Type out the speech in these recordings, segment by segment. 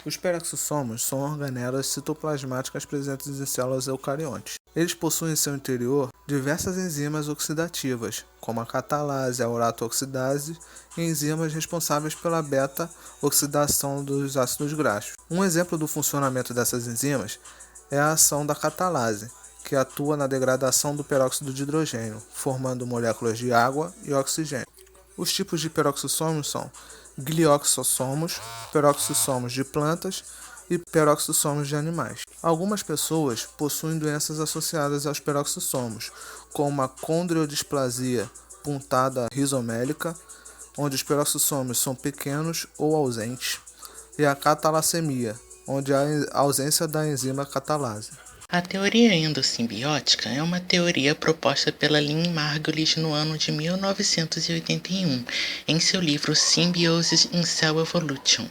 Os peroxissomos são organelas citoplasmáticas presentes em células eucariontes. Eles possuem em seu interior diversas enzimas oxidativas, como a catalase, a urato-oxidase e enzimas responsáveis pela beta-oxidação dos ácidos graxos. Um exemplo do funcionamento dessas enzimas é a ação da catalase, que atua na degradação do peróxido de hidrogênio, formando moléculas de água e oxigênio. Os tipos de peroxissomos são glioxossomos, peroxissomos de plantas e peroxissomos de animais. Algumas pessoas possuem doenças associadas aos peroxissomos, como a condrodisplasia puntada rizomélica, onde os peroxissomos são pequenos ou ausentes, e a catalassemia, onde há ausência da enzima catalase. A teoria endossimbiótica é uma teoria proposta pela Lynn Margulis no ano de 1981, em seu livro Symbiosis in Cell Evolution.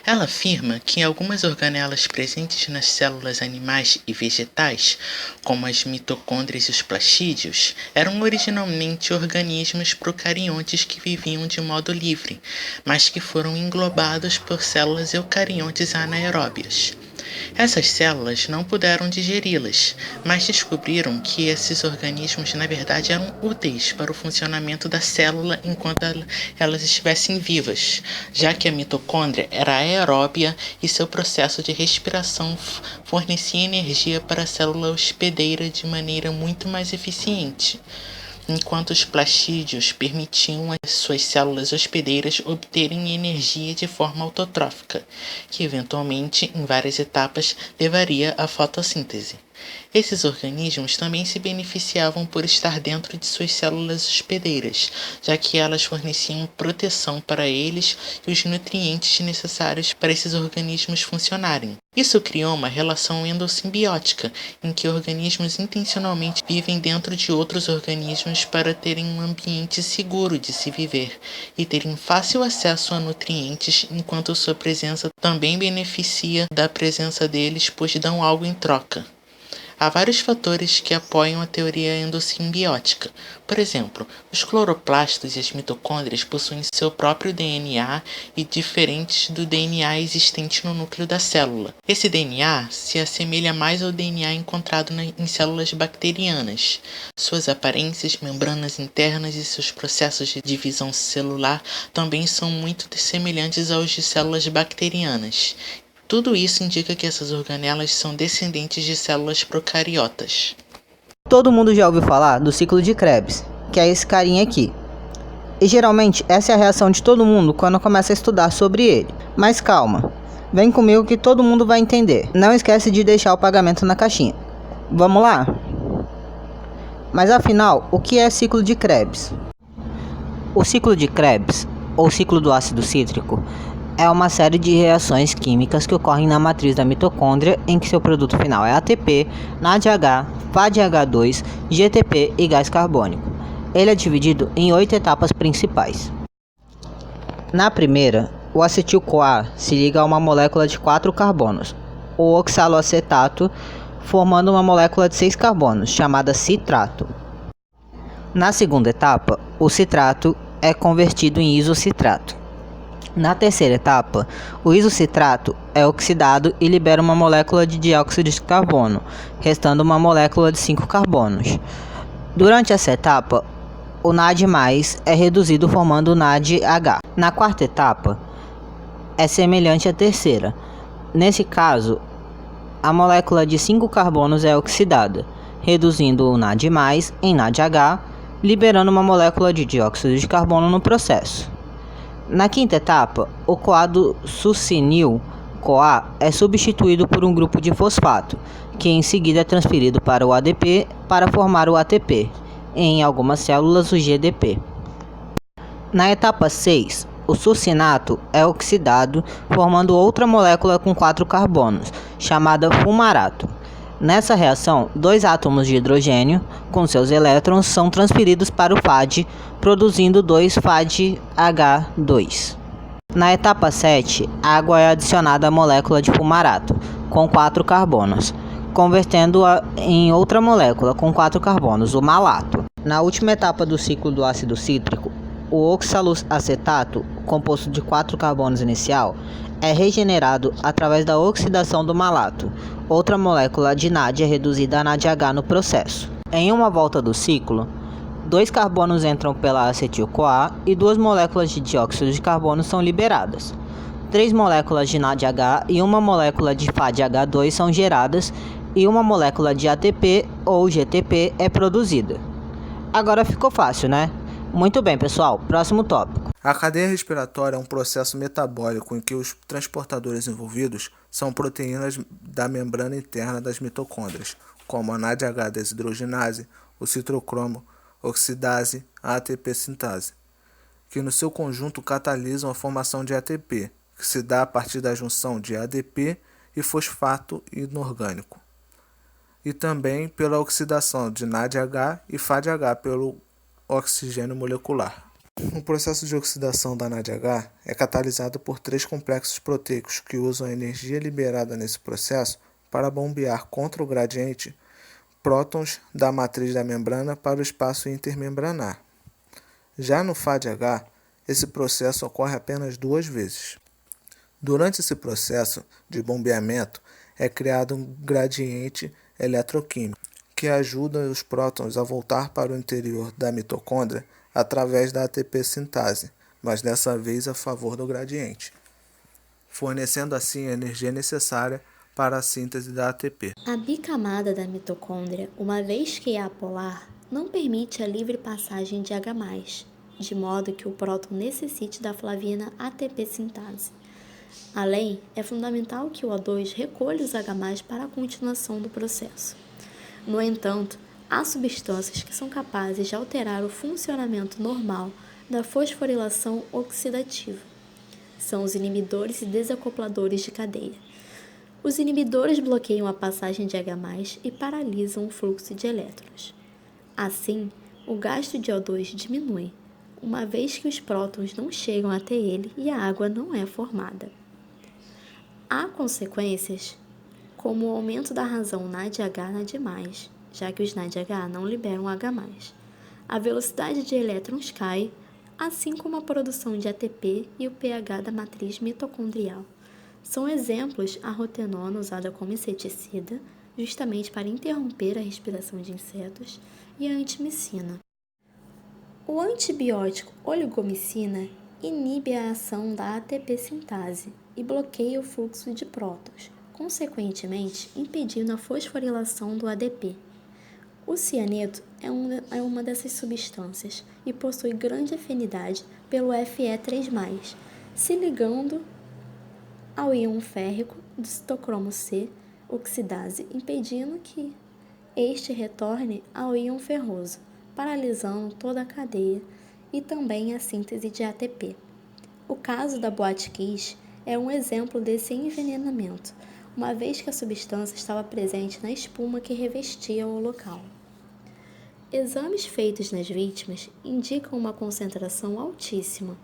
Ela afirma que algumas organelas presentes nas células animais e vegetais, como as mitocôndrias e os plastídeos, eram originalmente organismos procariontes que viviam de modo livre, mas que foram englobados por células eucariontes anaeróbias. Essas células não puderam digeri-las, mas descobriram que esses organismos na verdade eram úteis para o funcionamento da célula enquanto elas estivessem vivas, já que a mitocôndria era aeróbia e seu processo de respiração fornecia energia para a célula hospedeira de maneira muito mais eficiente, enquanto os plastídeos permitiam às suas células hospedeiras obterem energia de forma autotrófica, que eventualmente, em várias etapas, levaria à fotossíntese. Esses organismos também se beneficiavam por estar dentro de suas células hospedeiras, já que elas forneciam proteção para eles e os nutrientes necessários para esses organismos funcionarem. Isso criou uma relação endossimbiótica, em que organismos intencionalmente vivem dentro de outros organismos para terem um ambiente seguro de se viver e terem fácil acesso a nutrientes, enquanto sua presença também beneficia da presença deles, pois dão algo em troca. Há vários fatores que apoiam a teoria endossimbiótica. Por exemplo, os cloroplastos e as mitocôndrias possuem seu próprio DNA e diferentes do DNA existente no núcleo da célula. Esse DNA se assemelha mais ao DNA encontrado em células bacterianas. Suas aparências, membranas internas e seus processos de divisão celular também são muito semelhantes aos de células bacterianas. Tudo isso indica que essas organelas são descendentes de células procariotas. Todo mundo já ouviu falar do ciclo de Krebs, que é esse carinha aqui. E geralmente essa é a reação de todo mundo quando começa a estudar sobre ele. Mas calma, vem comigo que todo mundo vai entender. Não esquece de deixar o pagamento na caixinha. Vamos lá? Mas afinal, o que é ciclo de Krebs? O ciclo de Krebs, ou ciclo do ácido cítrico, é uma série de reações químicas que ocorrem na matriz da mitocôndria, em que seu produto final é ATP, NADH, FADH2, GTP e gás carbônico. Ele é dividido em 8 etapas principais. Na primeira, o acetil-CoA se liga a uma molécula de 4 carbonos, o oxaloacetato, formando uma molécula de 6 carbonos, chamada citrato. Na segunda etapa, o citrato é convertido em isocitrato. Na terceira etapa, o isocitrato é oxidado e libera uma molécula de dióxido de carbono, restando uma molécula de 5 carbonos. Durante essa etapa, o NAD+ é reduzido formando o NADH. Na quarta etapa, é semelhante à terceira. Nesse caso, a molécula de 5 carbonos é oxidada, reduzindo o NAD+ em NADH, liberando uma molécula de dióxido de carbono no processo. Na quinta etapa, o CoA do succinil-CoA é substituído por um grupo de fosfato, que em seguida é transferido para o ADP para formar o ATP, e em algumas células o GDP. Na etapa 6, o succinato é oxidado, formando outra molécula com 4 carbonos, chamada fumarato. Nessa reação, 2 átomos de hidrogênio, com seus elétrons, são transferidos para o FAD, produzindo 2 FADH2. Na etapa 7, água é adicionada à molécula de fumarato, com 4 carbonos, convertendo-a em outra molécula com 4 carbonos, o malato. Na última etapa do ciclo do ácido cítrico, o oxaloacetato, composto de 4 carbonos inicial, é regenerado através da oxidação do malato, outra molécula de NAD é reduzida a NADH no processo. Em uma volta do ciclo, 2 carbonos entram pela acetil-CoA e 2 moléculas de dióxido de carbono são liberadas. 3 moléculas de NADH e uma molécula de FADH2 são geradas e uma molécula de ATP ou GTP é produzida. Agora ficou fácil, né? Muito bem, pessoal. Próximo tópico. A cadeia respiratória é um processo metabólico em que os transportadores envolvidos são proteínas da membrana interna das mitocôndrias, como a NADH desidrogenase, o citrocromo, oxidase, a ATP sintase, que no seu conjunto catalisam a formação de ATP, que se dá a partir da junção de ADP e fosfato inorgânico, e também pela oxidação de NADH e FADH pelo oxigênio molecular. O processo de oxidação da NADH é catalisado por 3 complexos proteicos que usam a energia liberada nesse processo para bombear contra o gradiente prótons da matriz da membrana para o espaço intermembranar. Já no FADH, esse processo ocorre apenas 2 vezes. Durante esse processo de bombeamento, é criado um gradiente eletroquímico, que ajuda os prótons a voltar para o interior da mitocôndria através da ATP sintase, mas dessa vez a favor do gradiente, fornecendo assim a energia necessária para a síntese da ATP. A bicamada da mitocôndria, uma vez que é apolar, não permite a livre passagem de H+, de modo que o próton necessite da flavina ATP sintase. Além, é fundamental que o O2 recolha os H+ para a continuação do processo. No entanto, há substâncias que são capazes de alterar o funcionamento normal da fosforilação oxidativa. São os inibidores e desacopladores de cadeia. Os inibidores bloqueiam a passagem de H+ e paralisam o fluxo de elétrons. Assim, o gasto de O2 diminui, uma vez que os prótons não chegam até ele e a água não é formada. Há consequências, como o aumento da razão NADH-NAD+, já que os NADH não liberam H+. A velocidade de elétrons cai, assim como a produção de ATP e o pH da matriz mitocondrial. São exemplos a rotenona usada como inseticida, justamente para interromper a respiração de insetos, e a antimicina. O antibiótico oligomicina inibe a ação da ATP sintase e bloqueia o fluxo de prótons, consequentemente impedindo a fosforilação do ADP. O cianeto é uma dessas substâncias e possui grande afinidade pelo Fe3+, se ligando ao íon férrico do citocromo C, oxidase, impedindo que este retorne ao íon ferroso, paralisando toda a cadeia e também a síntese de ATP. O caso da boate Kiss é um exemplo desse envenenamento, uma vez que a substância estava presente na espuma que revestia o local. Exames feitos nas vítimas indicam uma concentração altíssima,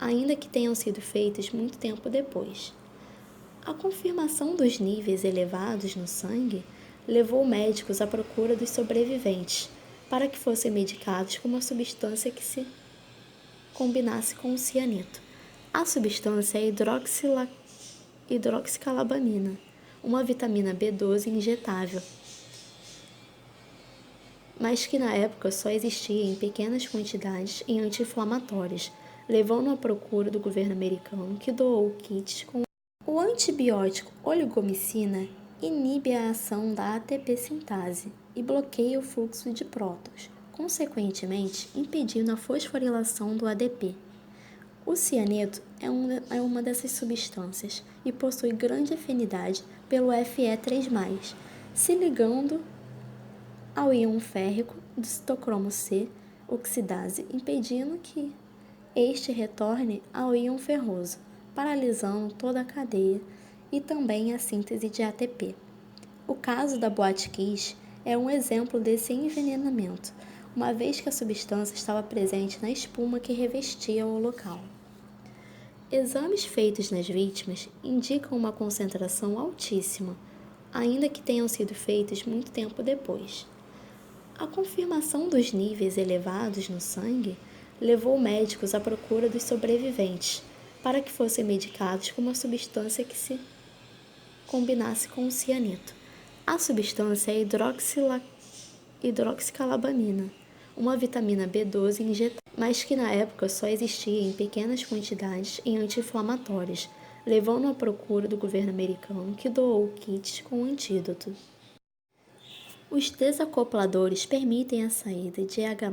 ainda que tenham sido feitos muito tempo depois. A confirmação dos níveis elevados no sangue levou médicos à procura dos sobreviventes, para que fossem medicados com uma substância que se combinasse com o cianeto. A substância é a hidroxicalabamina, uma vitamina B12 injetável, mas que na época só existia em pequenas quantidades em anti-inflamatórios, levando à procura do governo americano, que doou kits com o antibiótico oligomicina inibe a ação da ATP sintase e bloqueia o fluxo de prótons, consequentemente impedindo a fosforilação do ADP. O cianeto é uma dessas substâncias e possui grande afinidade pelo Fe3+, se ligando ao íon férrico do citocromo C, oxidase, impedindo que este retorne ao íon ferroso, paralisando toda a cadeia e também a síntese de ATP. O caso da boate Kiss é um exemplo desse envenenamento, uma vez que a substância estava presente na espuma que revestia o local. Exames feitos nas vítimas indicam uma concentração altíssima, ainda que tenham sido feitos muito tempo depois. A confirmação dos níveis elevados no sangue levou médicos à procura dos sobreviventes para que fossem medicados com uma substância que se combinasse com o cianeto. A substância é a hidroxicalabamina, uma vitamina B12 injetável, mas que na época só existia em pequenas quantidades em anti-inflamatórios, levando à procura do governo americano, que doou kits com o antídoto. Os desacopladores permitem a saída de H+,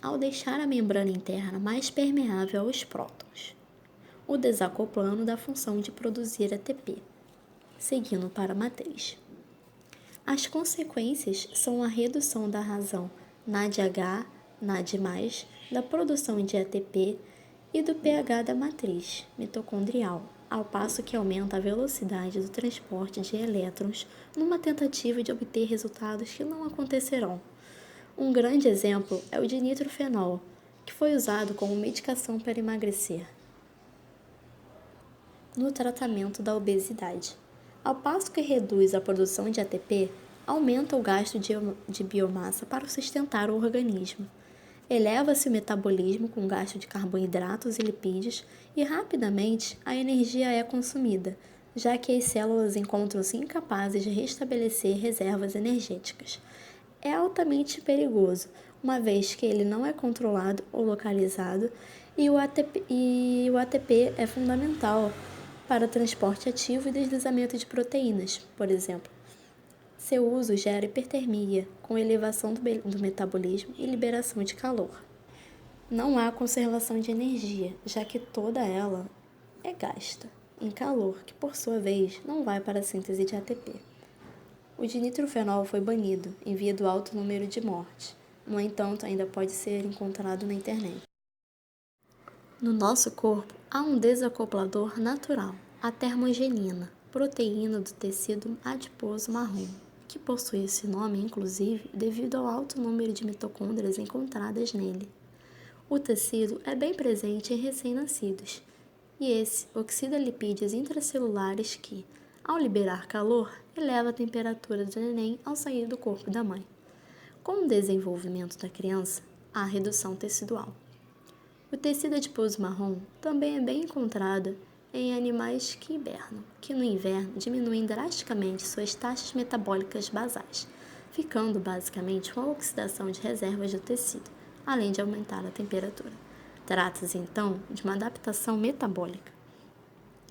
ao deixar a membrana interna mais permeável aos prótons, o desacoplando da função de produzir ATP, seguindo para a matriz. As consequências são a redução da razão NADH, NAD+, da produção de ATP e do pH da matriz mitocondrial, ao passo que aumenta a velocidade do transporte de elétrons numa tentativa de obter resultados que não acontecerão. Um grande exemplo é o dinitrofenol, que foi usado como medicação para emagrecer no tratamento da obesidade. Ao passo que reduz a produção de ATP, aumenta o gasto de biomassa para sustentar o organismo. Eleva-se o metabolismo com gasto de carboidratos e lipídios e rapidamente a energia é consumida, já que as células encontram-se incapazes de restabelecer reservas energéticas. É altamente perigoso, uma vez que ele não é controlado ou localizado e o ATP é fundamental para transporte ativo e deslizamento de proteínas, por exemplo. Seu uso gera hipertermia, com elevação do metabolismo e liberação de calor. Não há conservação de energia, já que toda ela é gasta em calor, que por sua vez não vai para a síntese de ATP. O dinitrofenol foi banido em via do alto número de mortes. No entanto, ainda pode ser encontrado na internet. No nosso corpo, há um desacoplador natural, a termogenina, proteína do tecido adiposo marrom, que possui esse nome, inclusive, devido ao alto número de mitocôndrias encontradas nele. O tecido é bem presente em recém-nascidos, e esse oxida lipídios intracelulares que, ao liberar calor, eleva a temperatura do neném ao sair do corpo da mãe. Com o desenvolvimento da criança, há redução tecidual. O tecido adiposo marrom também é bem encontrado em animais que hibernam, que no inverno diminuem drasticamente suas taxas metabólicas basais, ficando basicamente uma oxidação de reservas do tecido, além de aumentar a temperatura. Trata-se então de uma adaptação metabólica.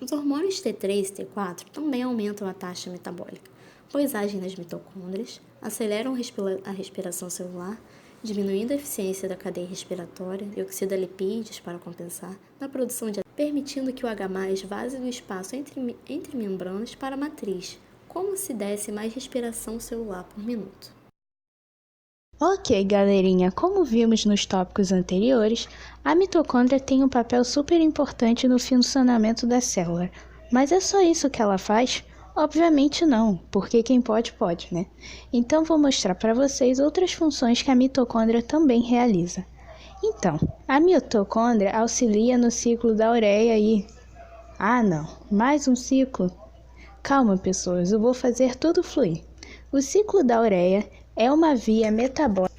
Os hormônios T3 e T4 também aumentam a taxa metabólica, pois agem nas mitocôndrias, aceleram a respiração celular, diminuindo a eficiência da cadeia respiratória e oxida lipídios para compensar na produção de permitindo que o H+ vaze do espaço entre membranas para a matriz, como se desse mais respiração celular por minuto. Ok, galerinha, como vimos nos tópicos anteriores, a mitocôndria tem um papel super importante no funcionamento da célula. Mas é só isso que ela faz? Obviamente não, porque quem pode, pode, né? Então vou mostrar para vocês outras funções que a mitocôndria também realiza. Então, a mitocôndria auxilia no ciclo da ureia e... Ah não, mais um ciclo? Calma pessoas, eu vou fazer tudo fluir. O ciclo da ureia é uma via metabólica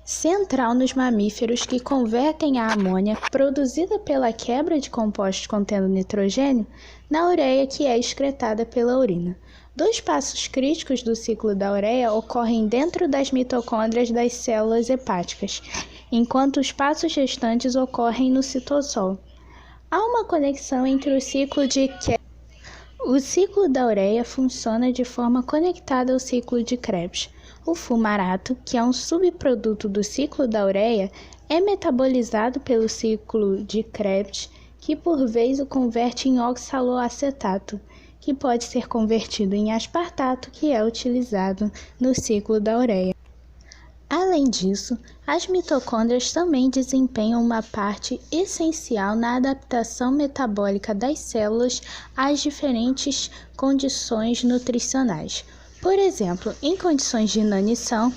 central nos mamíferos que convertem a amônia produzida pela quebra de compostos contendo nitrogênio na ureia que é excretada pela urina. Dois passos críticos do ciclo da ureia ocorrem dentro das mitocôndrias das células hepáticas, enquanto os passos restantes ocorrem no citosol. Há uma conexão entre o ciclo de O ciclo da ureia funciona de forma conectada ao ciclo de Krebs. O fumarato, que é um subproduto do ciclo da ureia, é metabolizado pelo ciclo de Krebs, que por vez o converte em oxaloacetato, que pode ser convertido em aspartato, que é utilizado no ciclo da ureia. Além disso, as mitocôndrias também desempenham uma parte essencial na adaptação metabólica das células às diferentes condições nutricionais. Por exemplo, em condições de inanição,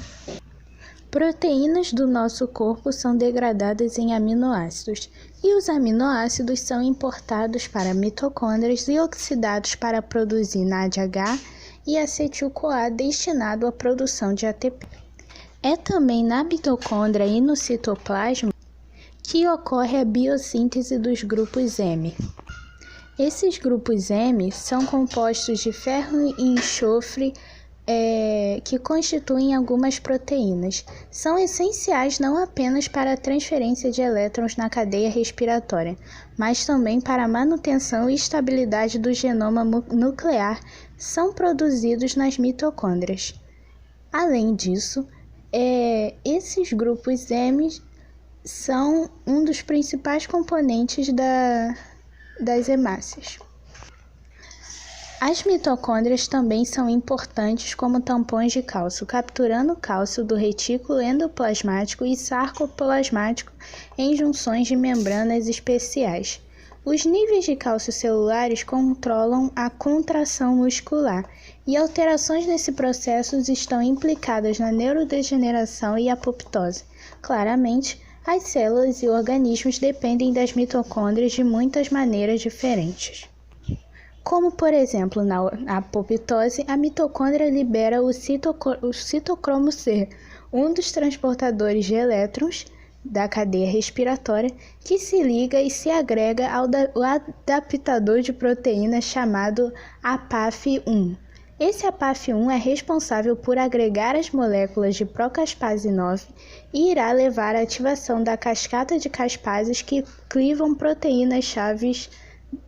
proteínas do nosso corpo são degradadas em aminoácidos, e os aminoácidos são importados para mitocôndrias e oxidados para produzir NADH e acetil-CoA destinado à produção de ATP. É também na mitocôndria e no citoplasma que ocorre a biossíntese dos grupos M. Esses grupos M são compostos de ferro e enxofre que constituem algumas proteínas. São essenciais não apenas para a transferência de elétrons na cadeia respiratória, mas também para a manutenção e estabilidade do genoma nuclear. São produzidos nas mitocôndrias. Além disso, esses grupos M são um dos principais componentes das hemácias. As mitocôndrias também são importantes como tampões de cálcio, capturando cálcio do retículo endoplasmático e sarcoplasmático em junções de membranas especiais. Os níveis de cálcio celulares controlam a contração muscular, e alterações nesse processo estão implicadas na neurodegeneração e apoptose. Claramente, as células e organismos dependem das mitocôndrias de muitas maneiras diferentes. Como, por exemplo, na apoptose, a mitocôndria libera o citocromo C, um dos transportadores de elétrons da cadeia respiratória, que se liga e se agrega ao adaptador de proteínas chamado APAF1. Esse APAF1 é responsável por agregar as moléculas de procaspase 9 e irá levar à ativação da cascata de caspases que clivam proteínas-chaves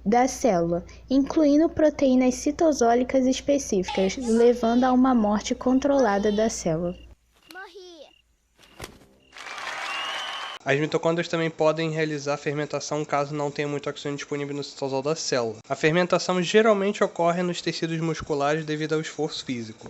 da célula, incluindo proteínas citosólicas específicas, levando a uma morte controlada da célula. As mitocôndrias também podem realizar fermentação caso não tenha muito oxigênio disponível no citosol da célula. A fermentação geralmente ocorre nos tecidos musculares devido ao esforço físico.